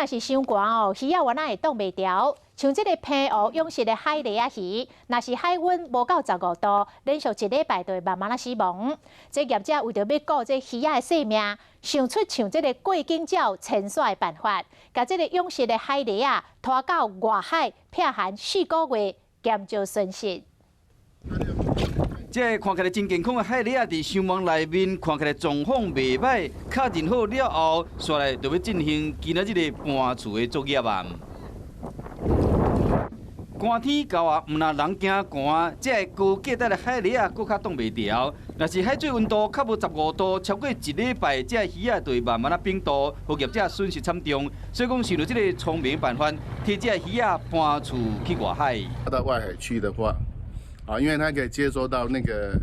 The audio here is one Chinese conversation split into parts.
若是伤寒哦，鱼仔原来会冻袂牢。像这个平湖养殖的海鲢仔鱼，若是海温无到15度，连续1礼拜就会慢慢死亡。这业者为着要顾这鱼仔的性命，想出像这个过境鸟潜水的办法，把这个养殖的海鲢仔拖到外海避寒4个月，减少损失。 这看起来真健康的海鲢仔，伫伤亡内面看起来状况袂歹，确认好了后，煞来就要进行今仔日的搬厝的作业啊。寒天到啊，毋若人惊寒，这高价值的海鲢仔搁较冻袂牢。若是海水温度较无15度，超过1礼拜，这鱼仔就会慢慢冰冻，渔业者损失惨重。所以讲，想到这个聪明办法，替这鱼仔搬厝去外海。到外海去的话。 啊，因为它可以接收到那个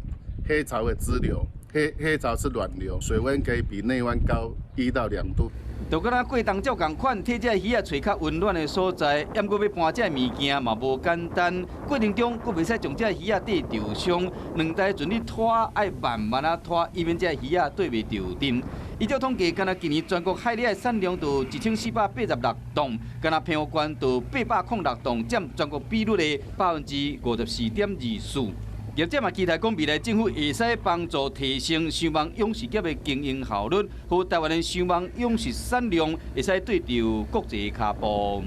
黑潮的支流，黑潮是暖流，水温可以比内湾高1到2度。就跟咱过冬照共款，替这鱼仔找较温暖的所在，要搁要搬这物件嘛无简单。过程中，搁袂使将这鱼仔缀着伤，两台船你拖，爱慢慢啊拖，以免这鱼仔缀袂着阵。 依照统计，干那今年全国海鲢的产量就1486吨，干那平湖县就806吨，占全国比率的54.24%。业者嘛期待讲未来政府会使帮助提升伤亡养殖业的经营效率，和台湾的伤亡养殖产量会使对着国际卡步。